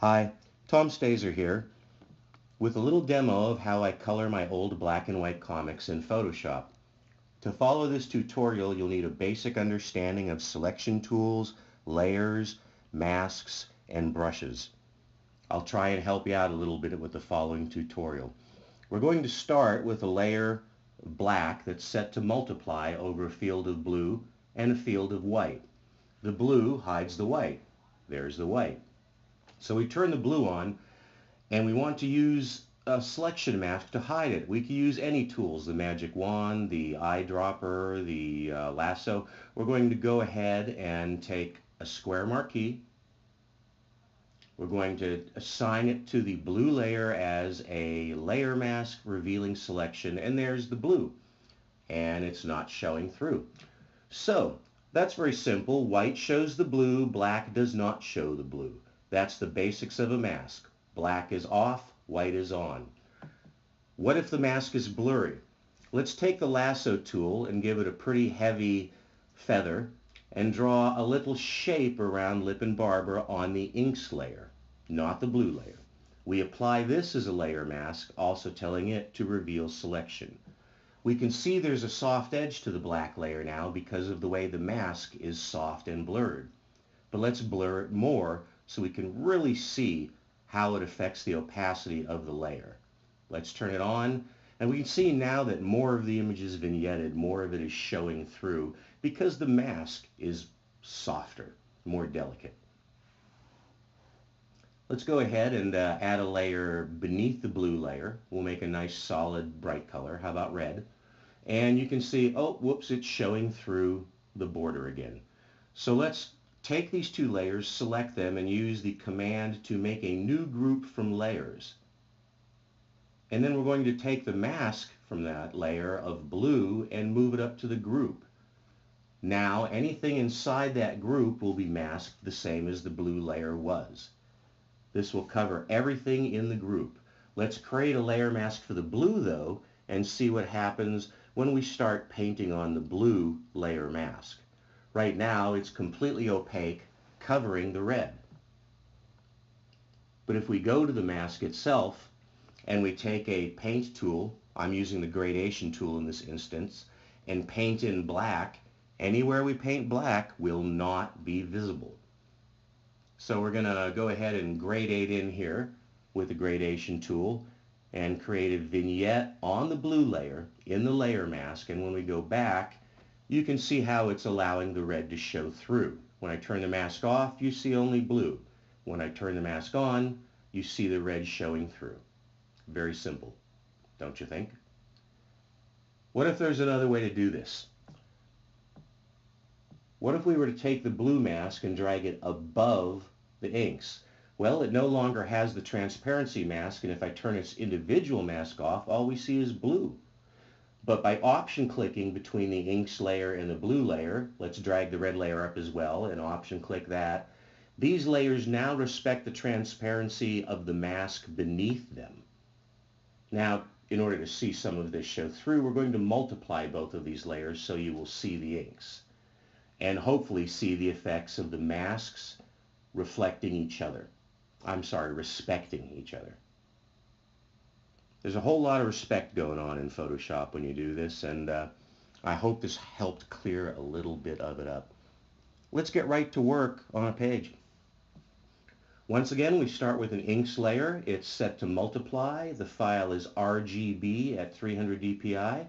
Hi, Tom Stazer here with a little demo of how I color my old black and white comics in Photoshop. To follow this tutorial, you'll need a basic understanding of selection tools, layers, masks, and brushes. I'll try and help you out a little bit with the following tutorial. We're going to start with a layer of black that's set to multiply over a field of blue and a field of white. The blue hides the white. There's the white. So we turn the blue on and we want to use a selection mask to hide it. We can use any tools, the magic wand, the eyedropper, the lasso. We're going to go ahead and take a square marquee. We're going to assign it to the blue layer as a layer mask revealing selection, and there's the blue, and it's not showing through. So that's very simple. White shows the blue, black does not show the blue. That's the basics of a mask. Black is off, white is on. What if the mask is blurry? Let's take the lasso tool and give it a pretty heavy feather and draw a little shape around lip and barber on the inks layer, not the blue layer. We apply this as a layer mask, also telling it to reveal selection. We can see there's a soft edge to the black layer now because of the way the mask is soft and blurred. But let's blur it more so we can really see how it affects the opacity of the layer. Let's turn it on, and we can see now that more of the image is vignetted, more of it is showing through because the mask is softer, more delicate. Let's go ahead and add a layer beneath the blue layer. We'll make a nice solid bright color. How about red? And you can see, oh, whoops, it's showing through the border again. So let's take these two layers, select them, and use the command to make a new group from layers. And then we're going to take the mask from that layer of blue and move it up to the group. Now anything inside that group will be masked the same as the blue layer was. This will cover everything in the group. Let's create a layer mask for the blue though and see what happens when we start painting on the blue layer mask. Right now it's completely opaque, covering the red. But if we go to the mask itself and we take a paint tool, I'm using the gradation tool in this instance, and paint in black, anywhere we paint black will not be visible. So we're going to go ahead and gradate in here with the gradation tool and create a vignette on the blue layer in the layer mask, and when we go back you can see how it's allowing the red to show through. When I turn the mask off, you see only blue. When I turn the mask on, you see the red showing through. Very simple, don't you think? What if there's another way to do this? What if we were to take the blue mask and drag it above the inks? Well, it no longer has the transparency mask, and if I turn its individual mask off, all we see is blue. But by option clicking between the inks layer and the blue layer, let's drag the red layer up as well and option click that. These layers now respect the transparency of the mask beneath them. Now, in order to see some of this show through, we're going to multiply both of these layers so you will see the inks and hopefully see the effects of the masks reflecting each other. Respecting each other. There's a whole lot of respect going on in Photoshop when you do this, and I hope this helped clear a little bit of it up. Let's get right to work on a page. Once again, we start with an inks layer. It's set to multiply. The file is RGB at 300 dpi,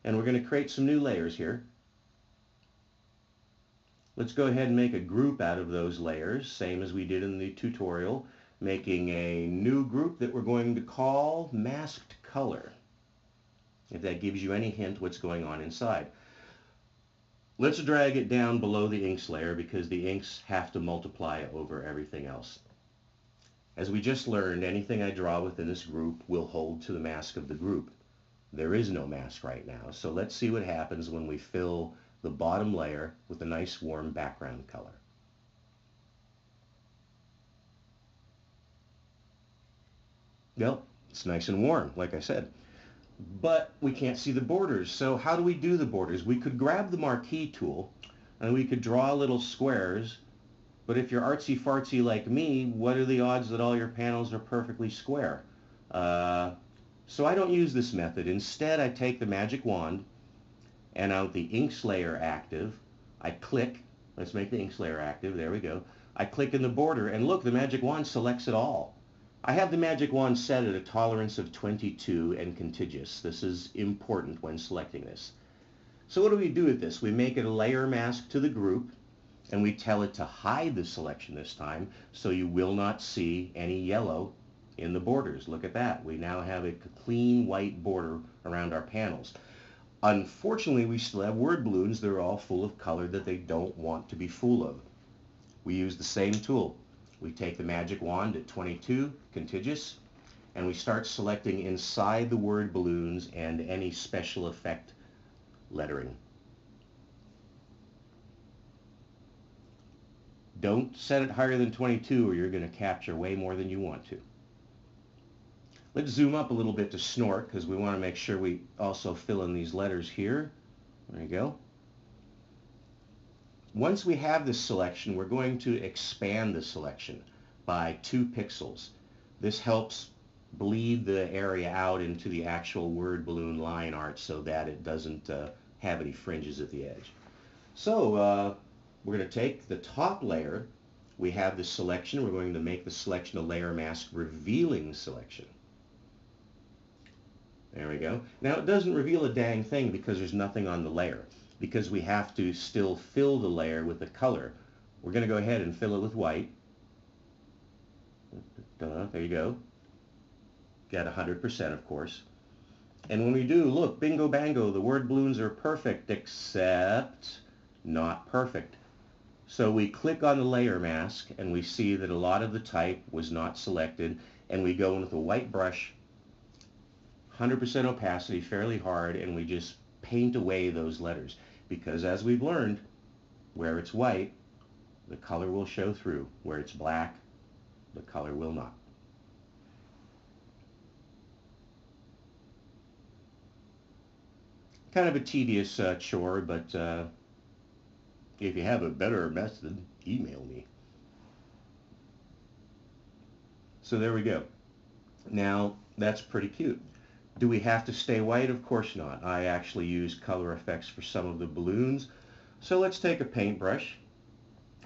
and we're going to create some new layers here. Let's go ahead and make a group out of those layers, same as we did in the tutorial, making a new group that we're going to call masked color, if that gives you any hint what's going on inside. Let's drag it down below the inks layer because the inks have to multiply over everything else. As we just learned, anything I draw within this group will hold to the mask of the group. There is no mask right now, so let's see what happens when we fill the bottom layer with a nice warm background color. Well, it's nice and warm, like I said. But we can't see the borders, so how do we do the borders? We could grab the marquee tool and we could draw little squares But if you're artsy-fartsy like me, what are the odds that all your panels are perfectly square? So I don't use this method. Instead, I take the magic wand and out the inks layer active, I click. Let's make the inks layer active. There we go. I click in the border, and look, the magic wand selects it all. I have the magic wand set at a tolerance of 22 and contiguous. This is important when selecting this. So what do we do with this? We make it a layer mask to the group, and we tell it to hide the selection this time, so you will not see any yellow in the borders. Look at that. We now have a clean white border around our panels. Unfortunately, we still have word balloons that are all full of color that they don't want to be full of. We use the same tool. We take the magic wand at 22, contiguous, and we start selecting inside the word balloons and any special effect lettering. Don't set it higher than 22 or you're going to capture way more than you want to. Let's zoom up a little bit to snort because we want to make sure we also fill in these letters here. There you go. Once we have this selection, we're going to expand the selection by 2 pixels. This helps bleed the area out into the actual word balloon line art so that it doesn't have any fringes at the edge. So we're going to take the top layer. We have the selection. We're going to make the selection a layer mask revealing selection. There we go. Now it doesn't reveal a dang thing because there's nothing on the layer, because we have to still fill the layer with the color. We're going to go ahead and fill it with white. There you go. Got 100%, of course. And when we do, look, bingo bango, the word balloons are perfect, except not perfect. So we click on the layer mask and we see that a lot of the type was not selected, and we go in with a white brush, 100% opacity, fairly hard, and we just paint away those letters. Because as we've learned, where it's white, the color will show through. Where it's black, the color will not. Kind of a tedious chore, but if you have a better method, email me. So there we go. Now, that's pretty cute. Do we have to stay white? Of course not. I actually use color effects for some of the balloons. So let's take a paintbrush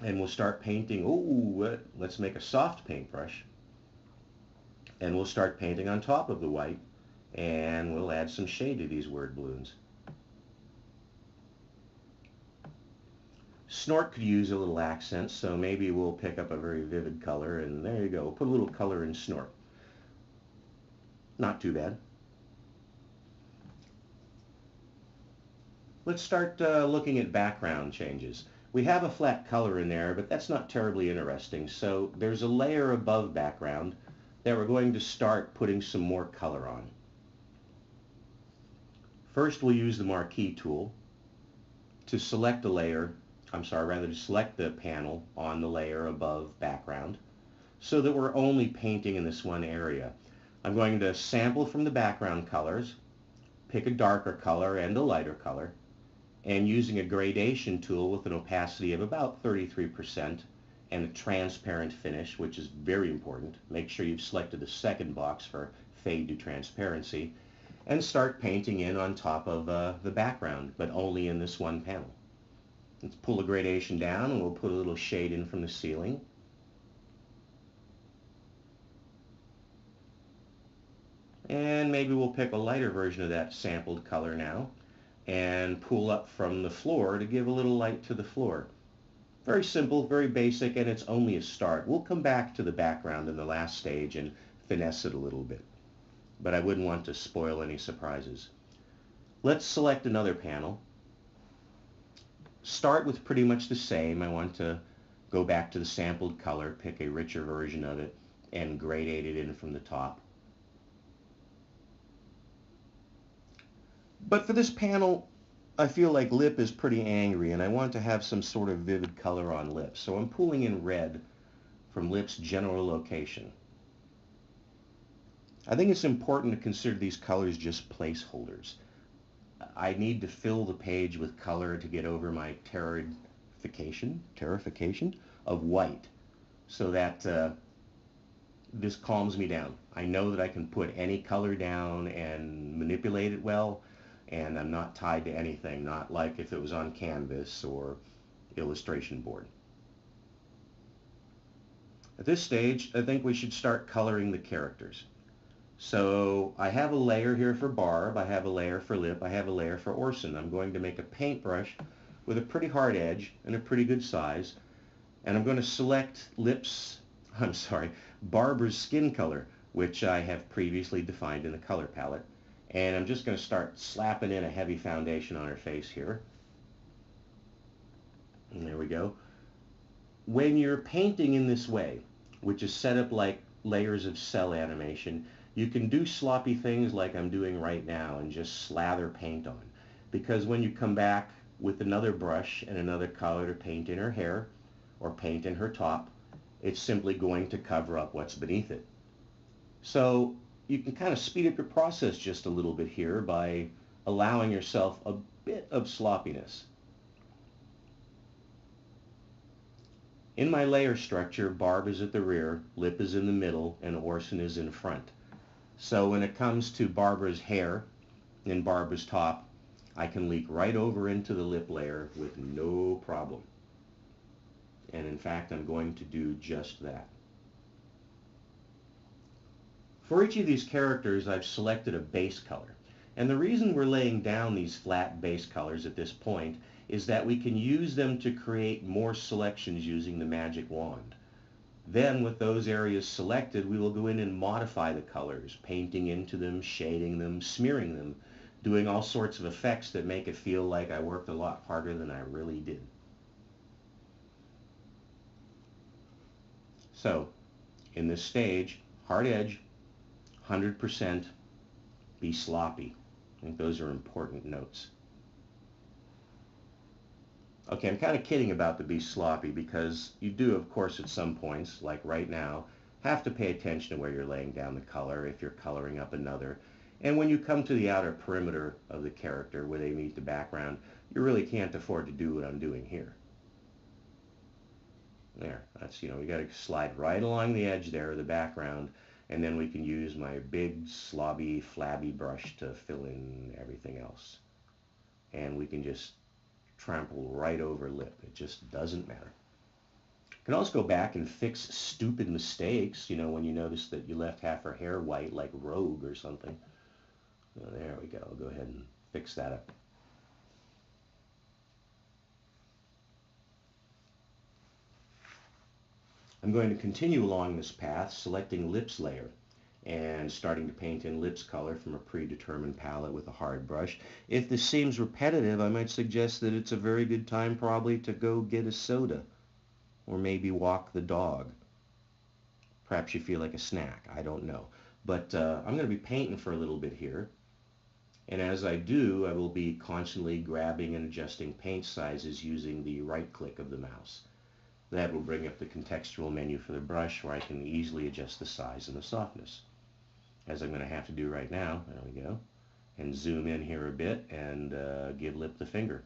and we'll start painting. Oh, let's make a soft paintbrush. And we'll start painting on top of the white, and we'll add some shade to these word balloons. Snort could use a little accent, so maybe we'll pick up a very vivid color, and there you go. Put a little color in Snort. Not too bad. Let's start looking at background changes. We have a flat color in there, but that's not terribly interesting. So there's a layer above background that we're going to start putting some more color on. First, we'll use the marquee tool to select a layer, to select the panel on the layer above background so that we're only painting in this one area. I'm going to sample from the background colors, pick a darker color and a lighter color, and using a gradation tool with an opacity of about 33% and a transparent finish, which is very important. Make sure you've selected the second box for fade to transparency, and start painting in on top of the background, but only in this one panel. Let's pull the gradation down and we'll put a little shade in from the ceiling. And maybe we'll pick a lighter version of that sampled color now and pull up from the floor to give a little light to the floor. Very simple, very basic, and it's only a start. We'll come back to the background in the last stage and finesse it a little bit, but I wouldn't want to spoil any surprises. Let's select another panel. Start with pretty much the same. I want to go back to the sampled color, pick a richer version of it, and gradate it in from the top. But for this panel, I feel like lip is pretty angry, and I want to have some sort of vivid color on lips. So I'm pulling in red from lip's general location. I think it's important to consider these colors just placeholders. I need to fill the page with color to get over my terrification of white so that this calms me down. I know that I can put any color down and manipulate it well, and I'm not tied to anything, not like if it was on canvas or illustration board. At this stage, I think we should start coloring the characters. So I have a layer here for Barb, I have a layer for Lip, I have a layer for Orson. I'm going to make a paintbrush with a pretty hard edge and a pretty good size, and I'm going to select Barbara's skin color, which I have previously defined in the color palette. And I'm just going to start slapping in a heavy foundation on her face here. And there we go. When you're painting in this way, which is set up like layers of cell animation, you can do sloppy things like I'm doing right now and just slather paint on. Because when you come back with another brush and another color to paint in her hair or paint in her top, it's simply going to cover up what's beneath it. So you can kind of speed up your process just a little bit here by allowing yourself a bit of sloppiness. In my layer structure, Barb is at the rear, Lip is in the middle, and Orson is in front. So when it comes to Barbara's hair and Barbara's top, I can leak right over into the lip layer with no problem. And in fact, I'm going to do just that. For each of these characters, I've selected a base color. And the reason we're laying down these flat base colors at this point is that we can use them to create more selections using the magic wand. Then with those areas selected, we will go in and modify the colors, painting into them, shading them, smearing them, doing all sorts of effects that make it feel like I worked a lot harder than I really did. So, in this stage, hard edge, 100%, be sloppy. I think those are important notes. Okay, I'm kind of kidding about the be sloppy because you do, of course, at some points, like right now, have to pay attention to where you're laying down the color if you're coloring up another. And when you come to the outer perimeter of the character where they meet the background, you really can't afford to do what I'm doing here. There, that's, we got to slide right along the edge there of the background, and then we can use my big, slobby, flabby brush to fill in everything else. And we can just trample right over Lip. It just doesn't matter. You can also go back and fix stupid mistakes, when you notice that you left half her hair white like Rogue or something. So there we go. I'll go ahead and fix that up. I'm going to continue along this path, selecting Lip's layer and starting to paint in Lip's color from a predetermined palette with a hard brush. If this seems repetitive, I might suggest that it's a very good time probably to go get a soda or maybe walk the dog. Perhaps you feel like a snack, I don't know. But I'm going to be painting for a little bit here. And as I do, I will be constantly grabbing and adjusting paint sizes using the right click of the mouse. That will bring up the contextual menu for the brush where I can easily adjust the size and the softness. As I'm going to have to do right now, there we go, and zoom in here a bit and give Lip the finger.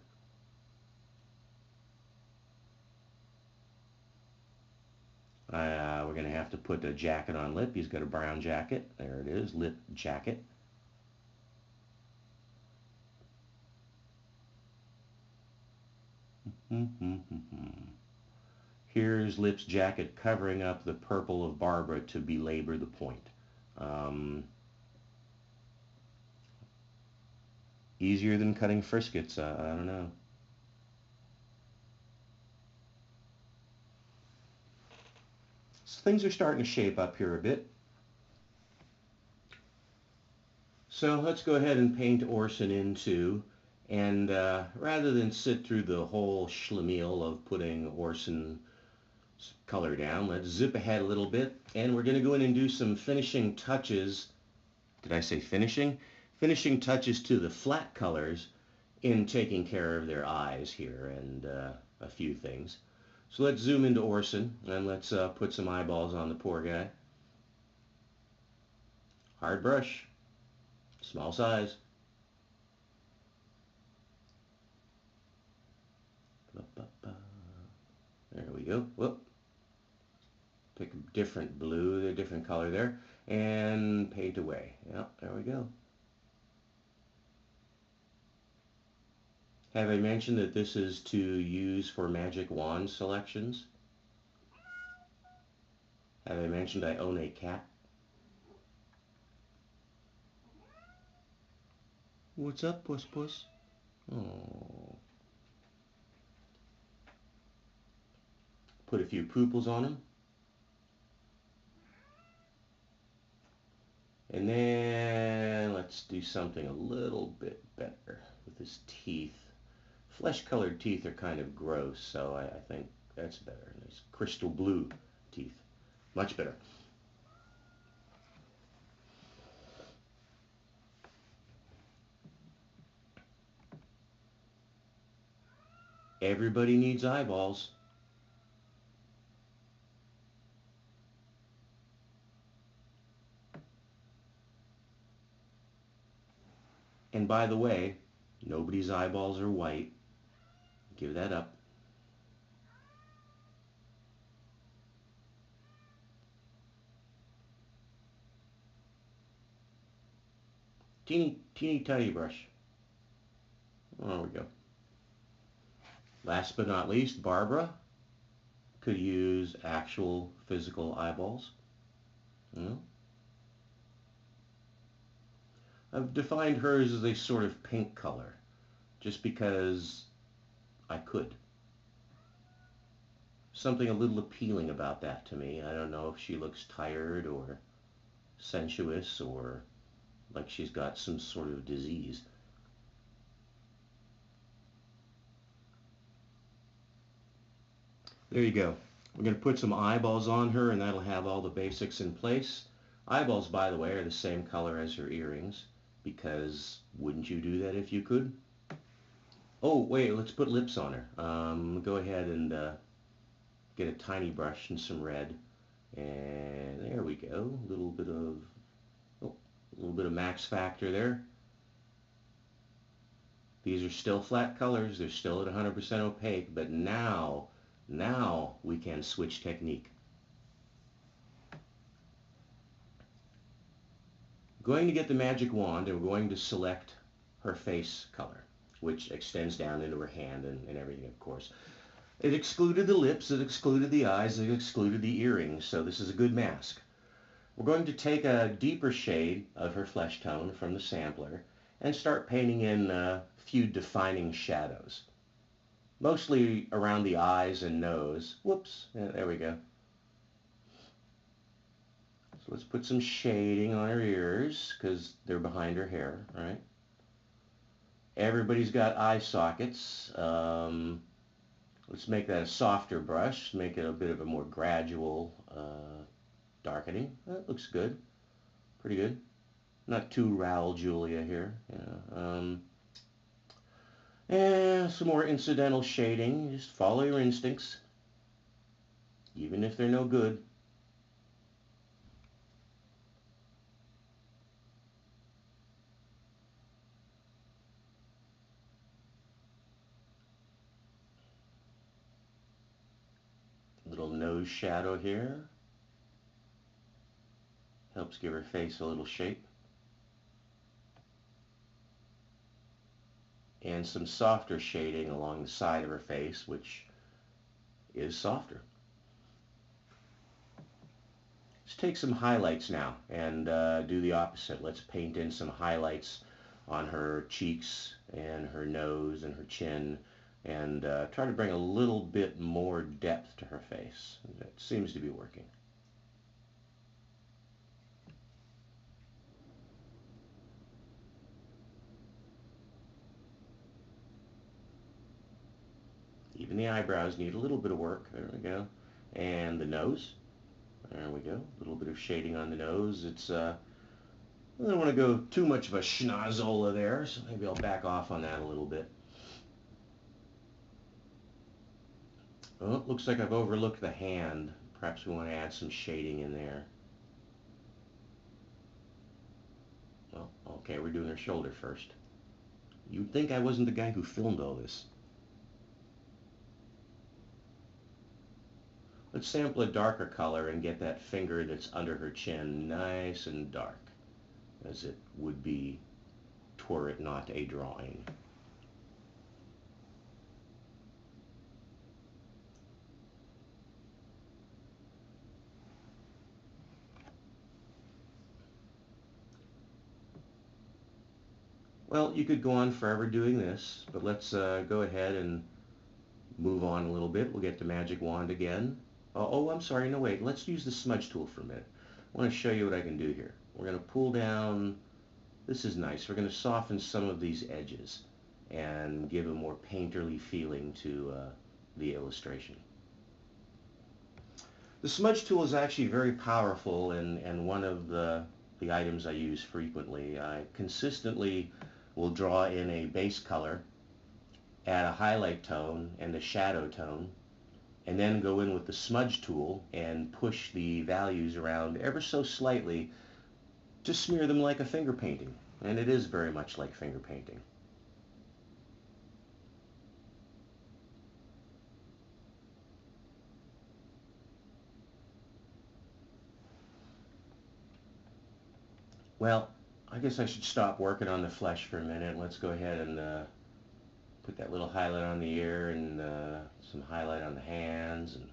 We're going to have to put a jacket on Lip. He's got a brown jacket. There it is, Lip jacket. Here's Lip's jacket covering up the purple of Barbara to belabor the point. Easier than cutting friskets, I don't know. So things are starting to shape up here a bit. So let's go ahead and paint Orson in too. And rather than sit through the whole schlemiel of putting Orson's color down, let's zip ahead a little bit. And we're going to go in and do some finishing touches. Did I say finishing? Finishing touches to the flat colors in taking care of their eyes here and a few things. So let's zoom into Orson and let's put some eyeballs on the poor guy. Hard brush, small size. There we go. Whoop. Pick a different blue, a different color there, and paint away. Yep, there we go. Have I mentioned that this is to use for magic wand selections? Have I mentioned I own a cat? What's up, Puss Puss? Oh. Put a few pupils on him. And then let's do something a little bit better with his teeth. Flesh-colored teeth are kind of gross, so I think that's better. Nice crystal blue teeth. Much better. Everybody needs eyeballs. And by the way, nobody's eyeballs are white. Give that up. Teeny, teeny tiny brush. There we go. Last but not least, Barbara could use actual physical eyeballs. You know? I've defined hers as a sort of pink color, just because I could. Something a little appealing about that to me. I don't know if she looks tired or sensuous or like she's got some sort of disease. There you go. We're going to put some eyeballs on her, and that'll have all the basics in place. Eyeballs, by the way, are the same color as her earrings, because wouldn't you do that if you could? Oh, wait, let's put lips on her. Go ahead and get a tiny brush and some red. And there we go. A little bit of max factor there. These are still flat colors. They're still at 100% opaque, but now we can switch technique. I'm going to get the magic wand and we're going to select her face color, which extends down into her hand and everything, of course. It excluded the lips, it excluded the eyes, it excluded the earrings, so this is a good mask. We're going to take a deeper shade of her flesh tone from the sampler and start painting in a few defining shadows. Mostly around the eyes and nose. Whoops, there we go. So let's put some shading on her ears because they're behind her hair, right? Everybody's got eye sockets. Let's make that a softer brush, make it a bit of a more gradual darkening. That looks good. Pretty good. Not too Raul Julia here. Yeah. And some more incidental shading. Just follow your instincts, even if they're no good. Little nose shadow here. Helps give her face a little shape. And some softer shading along the side of her face, which is softer. Let's take some highlights now and do the opposite. Let's paint in some highlights on her cheeks and her nose and her chin and try to bring a little bit more depth to her face. That seems to be working. Even the eyebrows need a little bit of work. There we go. And the nose. There we go. A little bit of shading on the nose. It's I don't want to go too much of a schnozola there, so maybe I'll back off on that a little bit. Oh, it looks like I've overlooked the hand. Perhaps we want to add some shading in there. Well, okay, we're doing her shoulder first. You'd think I wasn't the guy who filmed all this. Let's sample a darker color and get that finger that's under her chin nice and dark, as it would be were it not a drawing. Well, you could go on forever doing this, but let's go ahead and move on a little bit. We'll get the magic wand again. I'm sorry, no wait, let's use the smudge tool for a minute. I want to show you what I can do here. We're going to pull down, this is nice, we're going to soften some of these edges and give a more painterly feeling to the illustration. The smudge tool is actually very powerful and one of the items I use frequently. I consistently will draw in a base color, add a highlight tone and a shadow tone, and then go in with the smudge tool and push the values around ever so slightly to smear them like a finger painting. And it is very much like finger painting. Well, I guess I should stop working on the flesh for a minute. Let's go ahead and put that little highlight on the ear and some highlight on the hands, and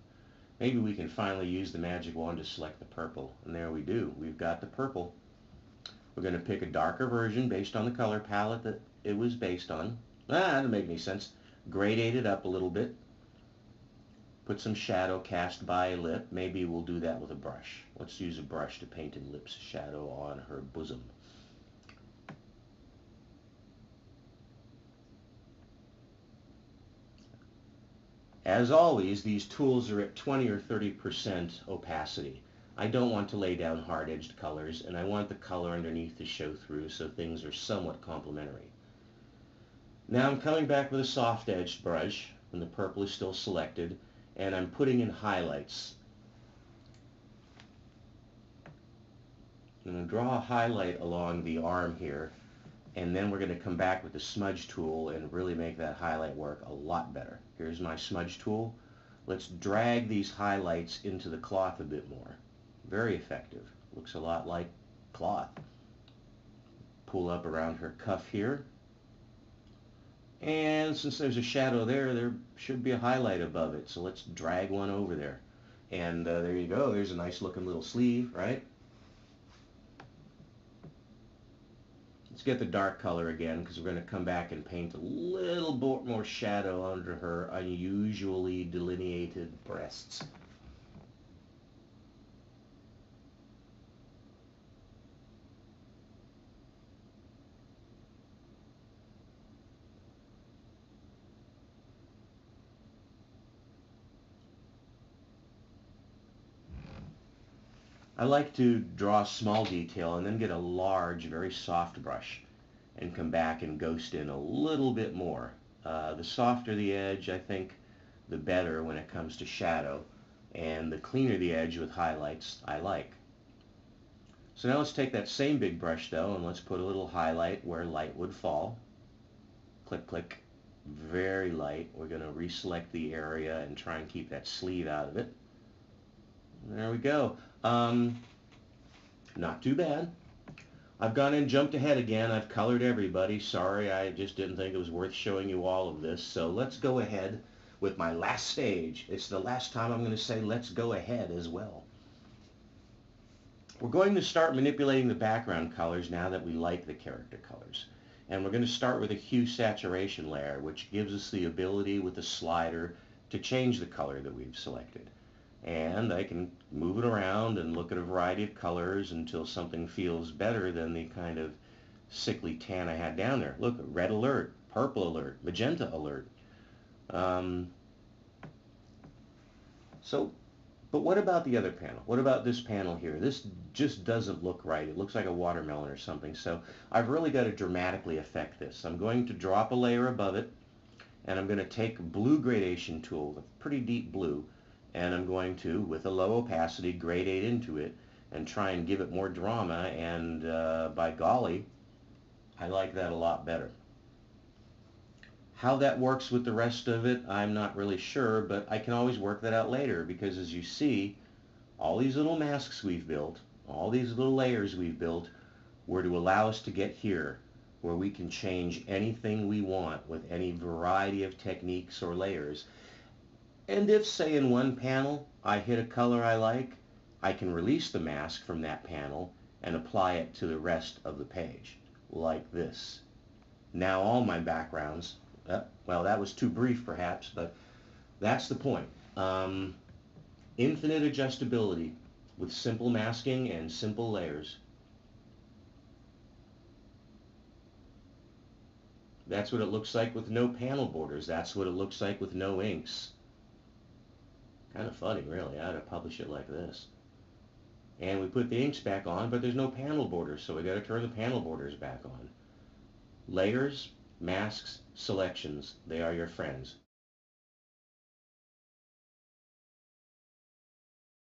maybe we can finally use the magic wand to select the purple. And there we do. We've got the purple. We're going to pick a darker version based on the color palette that it was based on. That doesn't make any sense. Gradate it up a little bit. Put some shadow cast by a lip. Maybe we'll do that with a brush. Let's use a brush to paint a lip's shadow on her bosom. As always, these tools are at 20 or 30% opacity. I don't want to lay down hard-edged colors, and I want the color underneath to show through so things are somewhat complementary. Now I'm coming back with a soft-edged brush, and the purple is still selected, and I'm putting in highlights. I'm going to draw a highlight along the arm here, and then we're going to come back with the smudge tool and really make that highlight work a lot better. Here's my smudge tool. Let's drag these highlights into the cloth a bit more. Very effective. Looks a lot like cloth. Pull up around her cuff here. And since there's a shadow there, there should be a highlight above it. So let's drag one over there. And there you go. There's a nice looking little sleeve, right? Let's get the dark color again because we're going to come back and paint a little bit more shadow under her unusually delineated breasts. I like to draw a small detail and then get a large, very soft brush and come back and ghost in a little bit more. The softer the edge, I think, the better when it comes to shadow, and the cleaner the edge with highlights, I like. So now let's take that same big brush though, and let's put a little highlight where light would fall. Click, click. Very light. We're going to reselect the area and try and keep that sleeve out of it. There we go. Not too bad. I've gone and jumped ahead again. I've colored everybody. Sorry, I just didn't think it was worth showing you all of this. So let's go ahead with my last stage. It's the last time I'm going to say let's go ahead as well. We're going to start manipulating the background colors now that we like the character colors. And we're going to start with a hue saturation layer, which gives us the ability with the slider to change the color that we've selected. And I can move it around and look at a variety of colors until something feels better than the kind of sickly tan I had down there. Look, red alert, purple alert, magenta alert. But what about the other panel? What about this panel here? This just doesn't look right. It looks like a watermelon or something. So I've really got to dramatically affect this. I'm going to drop a layer above it, and I'm going to take a blue gradation tool, a pretty deep blue, and I'm going to, with a low opacity, gradate into it and try and give it more drama, and by golly, I like that a lot better. How that works with the rest of it, I'm not really sure, but I can always work that out later, because as you see, all these little masks we've built, all these little layers we've built, were to allow us to get here, where we can change anything we want with any variety of techniques or layers. And if, say, in one panel I hit a color I like, I can release the mask from that panel and apply it to the rest of the page, like this. Now all my backgrounds, well, that was too brief perhaps, but that's the point. Infinite adjustability with simple masking and simple layers. That's what it looks like with no panel borders. That's what it looks like with no inks. Kind of funny, really. I ought to publish it like this. And we put the inks back on, but there's no panel borders, so we got to turn the panel borders back on. Layers, masks, selections, they are your friends.